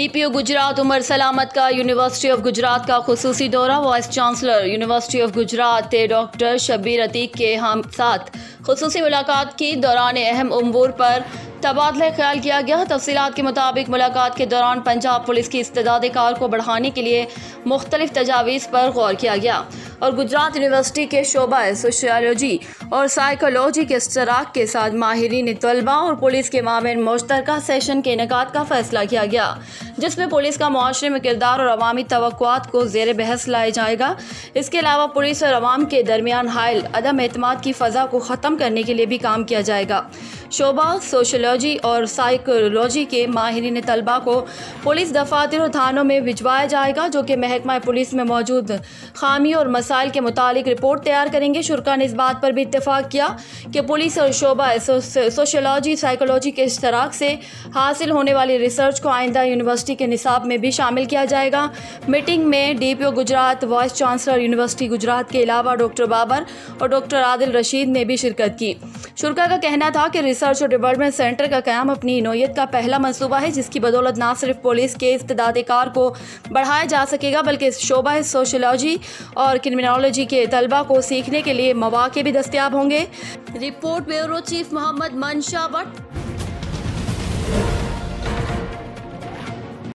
DPO Gujarat Umar सलामत का university of Gujarat का खुसूसी दौरा। Vice chancellor university of Gujarat doctor Shabbir Atiq के हम साथ खुसूसी मुलाकात की। दौरान अहम उमूर पर तबादला ख्याल किया गया। तफसीलात के मुताबिक मुलाकात के दौरान पंजाब पुलिस की इस्तेदाद कार को बढ़ाने के लिए मुख्तलिफ तजावीज़ पर गौर किया गया और गुजरात यूनिवर्सिटी के शोबा सोशियोलॉजी और साइकोलॉजी के इश्तराक के साथ माहिरीन तलबा और पुलिस के माबैन मुश्तरका सेशन के इनेकाद का फैसला किया गया, जिसमें पुलिस का मुआशरे में किरदार और अवामी तवक्कुआत को ज़ेर बहस लाया जाएगा। इसके अलावा पुलिस और अवाम के दरमियान हायल अदम एतमाद की फ़ज़ा को ख़त्म करने के लिए भी काम किया जाएगा। शोबा सोशियोलॉजी और साइकोलॉजी के माहिरीन तलबा को पुलिस दफातर और थानों में भिजवाया जाएगा, जो कि महकमा पुलिस में मौजूद खामी और मसाइल के मुतालिक रिपोर्ट तैयार करेंगे। शुरा ने इस बात पर भी इत्तेफाक किया कि पुलिस और शोबा सोशियोलॉजी साइकोलॉजी के इश्तराक से हासिल होने वाली रिसर्च को आइंदा यूनिवर्सिटी के निसाब में भी शामिल किया जाएगा। मीटिंग में DPO Gujarat, vice chancellor university Gujarat के अलावा डॉक्टर बाबर और डॉक्टर आदिल रशीद ने भी शिरकत की। शुरा का कहना था कि रिसर्च और डेवलपमेंट सेंटर का क़याम अपनी नौयत का पहला मंसूबा है, जिसकी बदौलत न सिर्फ पुलिस के इस्तेदाद कार को बढ़ाया जा सकेगा, बल्कि शोबा सोशियोलॉजी और क्रिमिनोलॉजी के तलबा को सीखने के लिए मौक़े भी दस्तयाब होंगे। रिपोर्ट ब्यूरो चीफ मोहम्मद मनशा भट्ट।